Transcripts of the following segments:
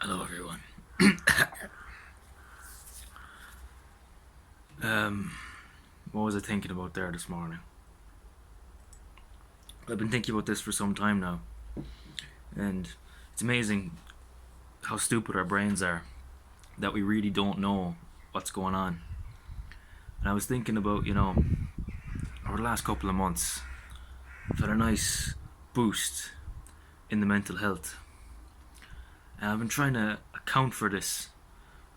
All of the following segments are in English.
Hello, everyone. What was I thinking about there this morning? I've been thinking about this for some time now, and it's amazing how stupid our brains are that we really don't know what's going on. And I was thinking about, over the last couple of months, I've had a nice boost in the mental health, and I've been trying to account for this.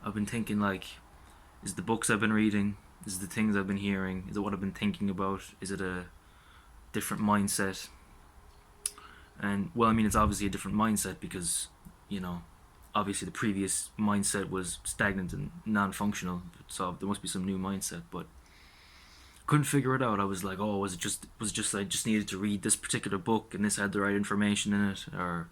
I've been thinking, like, is it the books I've been reading? Is it the things I've been hearing? Is it what I've been thinking about? Is it a different mindset? And well, I mean, it's obviously a different mindset because, you know, obviously the previous mindset was stagnant and non-functional. So there must be some new mindset, but couldn't figure it out. I was like, oh, was it just I just needed to read this particular book and this had the right information in it, or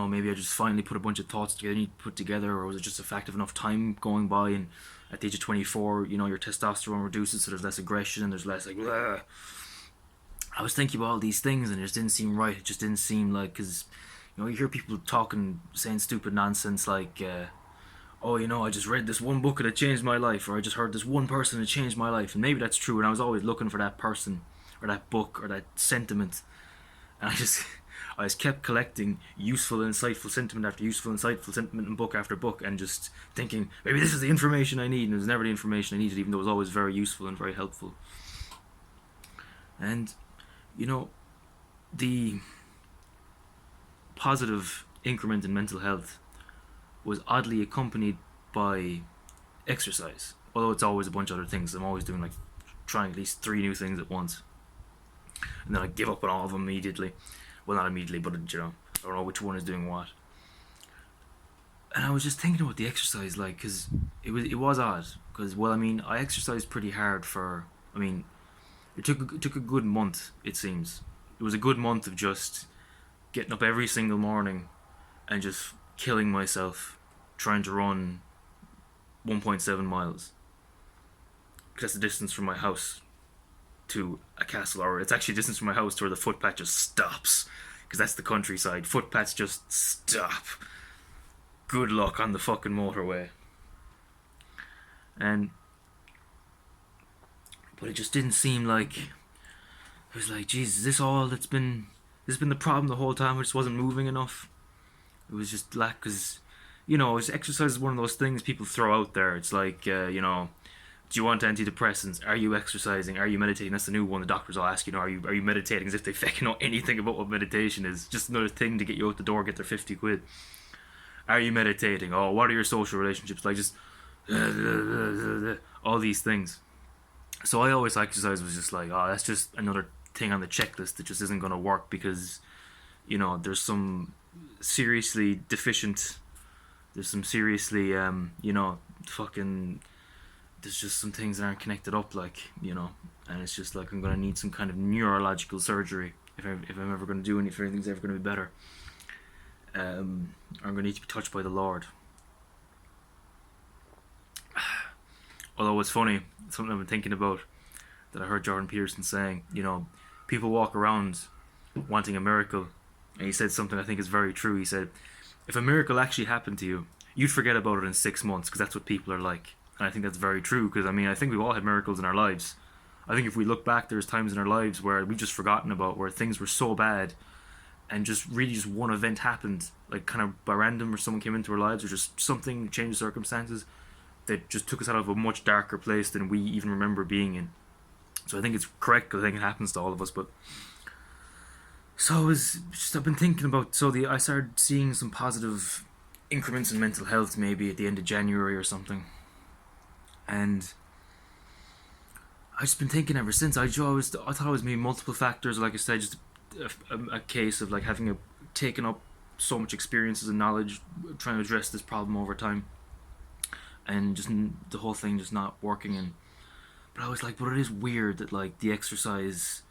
maybe I just finally put a bunch of thoughts together, need to put together, or was it just a fact of enough time going by and at the age of 24, your testosterone reduces, so there's less aggression and there's less like, bleh. I was thinking about all these things and it just didn't seem right. It just didn't seem like, because, you hear people talking, saying stupid nonsense like, oh, I just read this one book and it changed my life, or I just heard this one person and it changed my life. And maybe that's true, and I was always looking for that person or that book or that sentiment. And I just kept collecting useful, insightful sentiment after useful, insightful sentiment and book after book, and just thinking maybe this is the information I need, and it was never the information I needed, even though it was always very useful and very helpful. And you know, the positive increment in mental health was oddly accompanied by exercise. Although it's always a bunch of other things. I'm always doing like trying at least 3 new things at once, and then I give up on all of them immediately. Well, not immediately, but I don't know which one is doing what. And I was just thinking about the exercise, like, because it was odd. Because, well, I mean, I exercised pretty hard for. I mean, it took a good month. It seems it was a good month of just getting up every single morning and just killing myself trying to run 1.7 miles. That's the distance from my house to a castle, or it's actually a distance from my house to where the footpath just stops, because that's the countryside. Footpaths just stop. Good luck on the fucking motorway. And but it just didn't seem like, it was like, Jesus, is this all that's been this has been the problem the whole time? I just wasn't moving enough. It was just lack, because exercise is one of those things people throw out there. It's like, do you want antidepressants? Are you exercising? Are you meditating? That's the new one. The doctors all ask, are you meditating? As if they fucking know anything about what meditation is. Just another thing to get you out the door, get their 50 quid. Are you meditating? Oh, what are your social relationships like? Just all these things. So I always exercise was just like, oh, that's just another thing on the checklist that just isn't going to work, because there's some seriously deficient, there's some seriously fucking, there's just some things that aren't connected up, like, and it's just like I'm gonna need some kind of neurological surgery if I'm ever gonna do anything, if anything's ever gonna be better. I'm gonna need to be touched by the Lord. Although it's funny, something I've been thinking about that I heard Jordan Peterson saying, people walk around wanting a miracle, and he said something I think is very true. He said, if a miracle actually happened to you, you'd forget about it in 6 months, because that's what people are like. And I think that's very true, because I think we've all had miracles in our lives. I think if we look back, there's times in our lives where we just forgotten about, where things were so bad and just really just one event happened, like kind of by random, or someone came into our lives, or just something changed circumstances that just took us out of a much darker place than we even remember being in. So I think it's correct, because I think it happens to all of us. But so I've been thinking about, I started seeing some positive increments in mental health maybe at the end of January or something. And I've just been thinking ever since. I thought it was maybe multiple factors. Like I said, just a case of like having taken up so much experiences and knowledge, trying to address this problem over time, and just the whole thing just not working. But I was like, but it is weird that like the exercise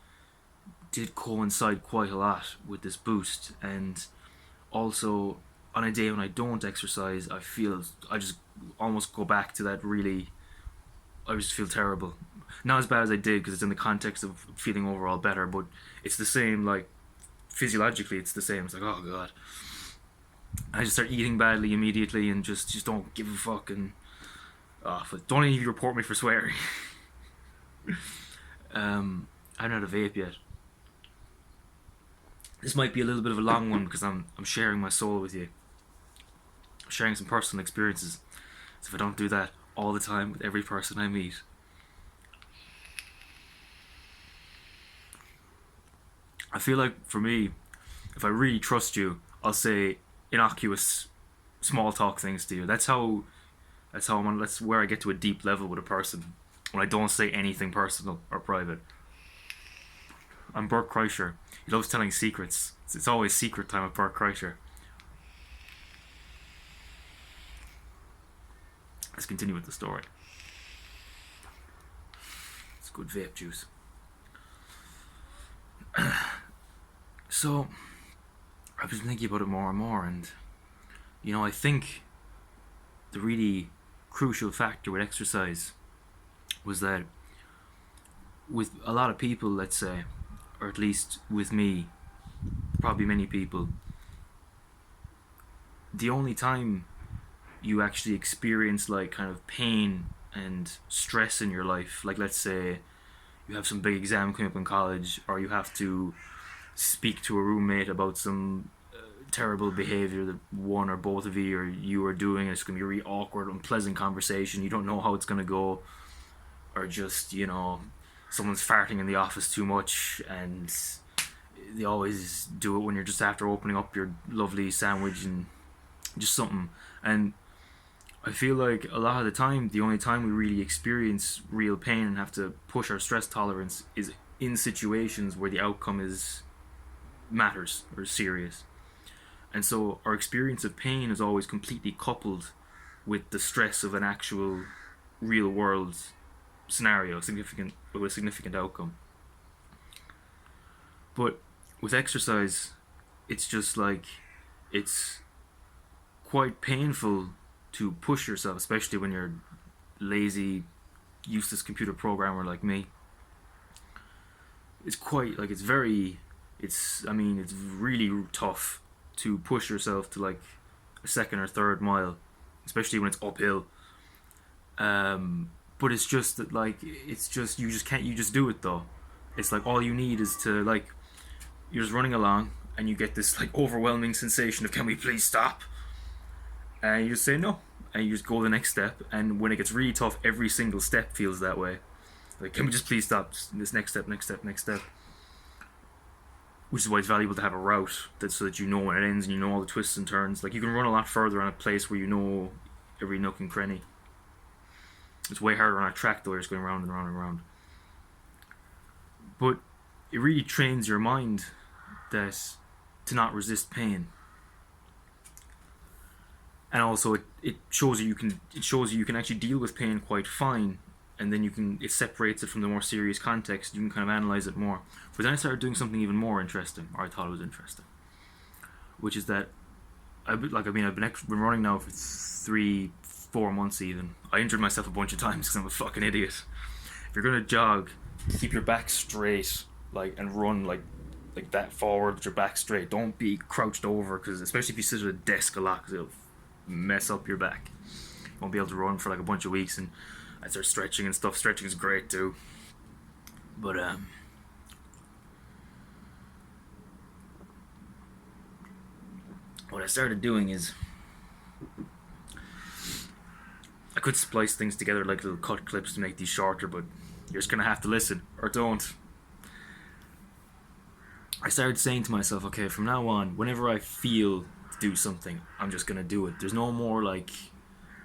did coincide quite a lot with this boost, and also on a day when I don't exercise, I just almost go back to that really. I just feel terrible. Not as bad as I did, because it's in the context of feeling overall better, but it's the same, like, physiologically it's the same. It's like, oh god. I just start eating badly immediately and just don't give a fuck and don't even report me for swearing. I haven't had a vape yet. This might be a little bit of a long one because I'm sharing my soul with you. I'm sharing some personal experiences. So if I don't do that all the time with every person I meet, I feel like for me, if I really trust you, I'll say innocuous small talk things to you. That's where I get to a deep level with a person when I don't say anything personal or private. I'm Bert Kreischer. He loves telling secrets. It's always secret time with Bert Kreischer. Let's continue with the story. It's good vape juice. So, I've been thinking about it more and more, and I think the really crucial factor with exercise was that with a lot of people, let's say, or at least with me, probably many people, the only time you actually experience like kind of pain and stress in your life, like let's say you have some big exam coming up in college, or you have to speak to a roommate about some terrible behavior that one or both of you are doing, and it's going to be a really awkward, unpleasant conversation. You don't know how it's going to go, or just someone's farting in the office too much, and they always do it when you're just after opening up your lovely sandwich and just something. And I feel like a lot of the time, the only time we really experience real pain and have to push our stress tolerance is in situations where the outcome matters or serious. And so our experience of pain is always completely coupled with the stress of an actual real world scenario, with a significant outcome. But with exercise, it's just like it's quite painful to push yourself, especially when you're lazy, useless computer programmer like me. It's quite like it's really tough to push yourself to like a second or third mile, especially when it's uphill. But it's just that like you just do it though. It's like all you need is to like you're just running along and you get this like overwhelming sensation of can we please stop? And you just say no, and you just go the next step. And when it gets really tough, every single step feels that way. Like, can we just please stop? This next step, next step, next step. Which is why it's valuable to have a route so that you know when it ends and you know all the twists and turns. Like, you can run a lot further on a place where you know every nook and cranny. It's way harder on a track though, you're just going round and round and round. But it really trains your mind to not resist pain. And also it shows you you can actually deal with pain quite fine, and then it separates it from the more serious context. You can kind of analyze it more. But then I started doing something even more interesting, or I thought it was interesting, which is that I've been running now for 3-4 months even. I injured myself a bunch of times because I'm a fucking idiot. If you're gonna jog, keep your back straight, like, and run like that forward with your back straight. Don't be crouched over, because especially if you sit at a desk a lot, because it'll mess up your back. You won't be able to run for like a bunch of weeks. And I start stretching and stuff. Stretching is great too. But what I started doing is I could splice things together like little cut clips to make these shorter, but you're just gonna have to listen or don't. I started saying to myself, okay, from now on, whenever I feel to do something, I'm just gonna do it. There's no more like,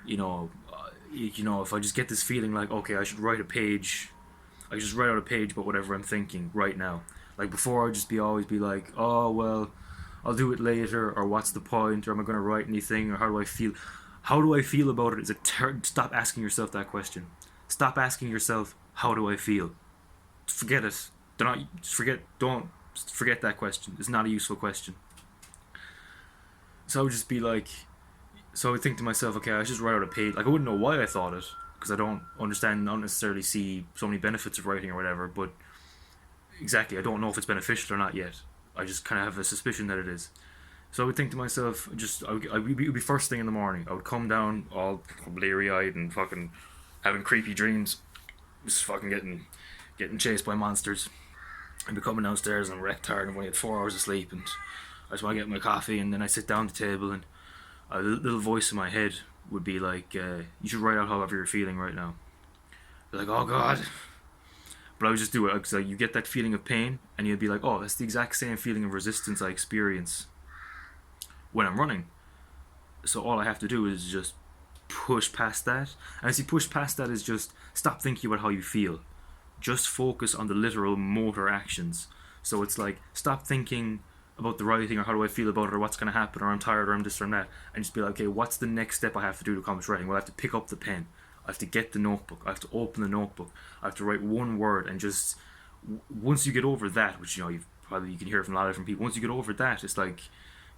if I just get this feeling like, okay, I should write a page, I just write out a page about whatever I'm thinking right now. Like before, I'd just always be like, oh well, I'll do it later, or what's the point, or am I gonna write anything, or how do I feel? How do I feel about it? Stop asking yourself that question. Stop asking yourself, how do I feel? Forget it. Don't forget that question. It's not a useful question. So I would just be like, so I would think to myself, okay, I should just write out a page. Like, I wouldn't know why I thought it, because I don't necessarily see so many benefits of writing or whatever, but exactly, I don't know if it's beneficial or not yet. I just kind of have a suspicion that it is. So I would think to myself, it would be first thing in the morning. I would come down all bleary eyed and fucking having creepy dreams, just fucking getting chased by monsters. I'd be coming downstairs and I'm wrecked tired and I've only had 4 hours of sleep, and I just want to get my coffee, and then I sit down at the table and a little voice in my head would be like, "You should write out however you're feeling right now." Be like, "Oh God," but I would just do it because like, you get that feeling of pain, and you'd be like, "Oh, that's the exact same feeling of resistance I experience when I'm running." So all I have to do is just push past that. And I see push past that is just stop thinking about how you feel. Just focus on the literal motor actions. So it's like stop thinking about the writing or how do I feel about it or what's going to happen or I'm tired or I'm this or I'm that, and just be like, okay, what's the next step I have to do to accomplish writing? Well, I have to pick up the pen. I have to get the notebook. I have to open the notebook. I have to write one word, and just once you get over that, which you can hear from a lot of different people. Once you get over that, it's like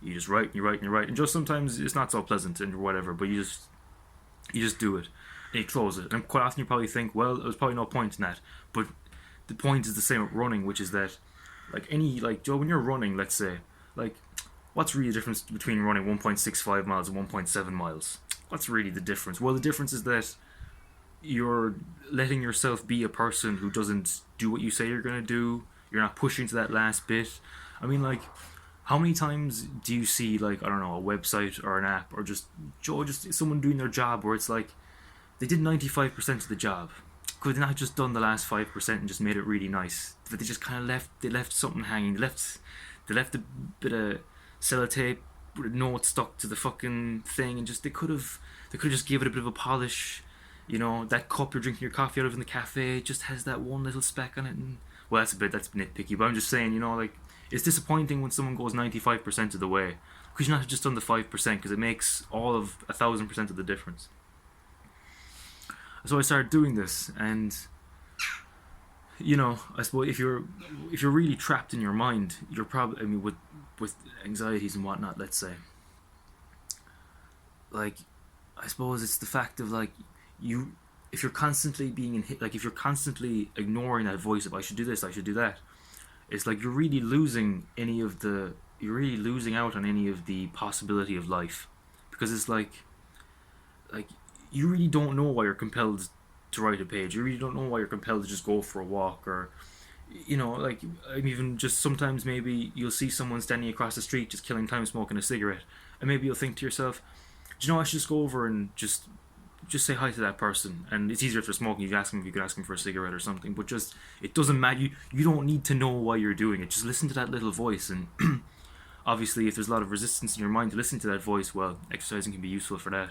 you just write and you write and you write, and just sometimes it's not so pleasant and whatever, but you just do it and you close it. And quite often you probably think, well, there's probably no point in that, but the point is the same with running, which is that like Joe, when you're running, let's say, like, what's really the difference between running 1.65 miles and 1.7 miles? What's really the difference? Well, the difference is that you're letting yourself be a person who doesn't do what you say you're gonna do. You're not pushing to that last bit. I mean, like, how many times do you see, like, I don't know, a website or an app or just someone doing their job where it's like they did 95% of the job. Could they not just done the last 5% and just made it really nice? But they just kind of left something hanging. They left a bit of sellotape with a note stuck to the fucking thing, and just they could have just give it a bit of a polish. That cup you're drinking your coffee out of in the cafe just has that one little speck on it, and well, that's nitpicky. But I'm just saying, like, it's disappointing when someone goes 95% of the way because you're not just done the 5% because it makes all of 1,000% of the difference. So I started doing this, and I suppose if you're really trapped in your mind, you're probably, I mean, with anxieties and whatnot, let's say, like, I suppose it's the fact of, like, you if you're constantly being like, if you're constantly ignoring that voice of I should do this, I should do that, it's like you're really losing out on any of the possibility of life, because it's like you really don't know why you're compelled to write a page. You really don't know why you're compelled to just go for a walk, or like, I'm even just sometimes maybe you'll see someone standing across the street just killing time smoking a cigarette, and maybe you'll think to yourself, do you know, I should just go over and just say hi to that person. And it's easier if they're smoking. You could ask them for a cigarette or something. But just, it doesn't matter. You don't need to know why you're doing it. Just listen to that little voice. And obviously, if there's a lot of resistance in your mind to listen to that voice, well, exercising can be useful for that.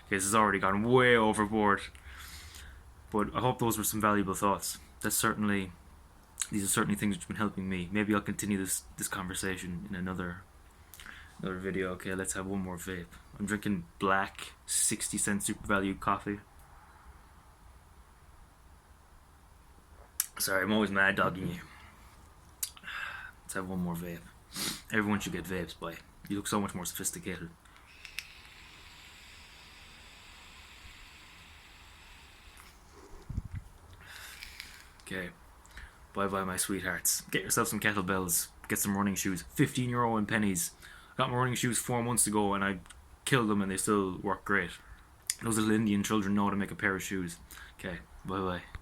Okay, this has already gone way overboard. But I hope those were some valuable thoughts. These are certainly things which have been helping me. Maybe I'll continue this conversation in another video. Okay, let's have one more vape. I'm drinking black 60-cent super value coffee. Sorry, I'm always mad dogging you. Let's have one more vape. Everyone should get vapes, boy. You look so much more sophisticated. Okay. Bye bye, my sweethearts. Get yourself some kettlebells. Get some running shoes. €15 in pennies. I got my running shoes 4 months ago and I killed them and they still work great. Those little Indian children know how to make a pair of shoes. Okay, bye bye.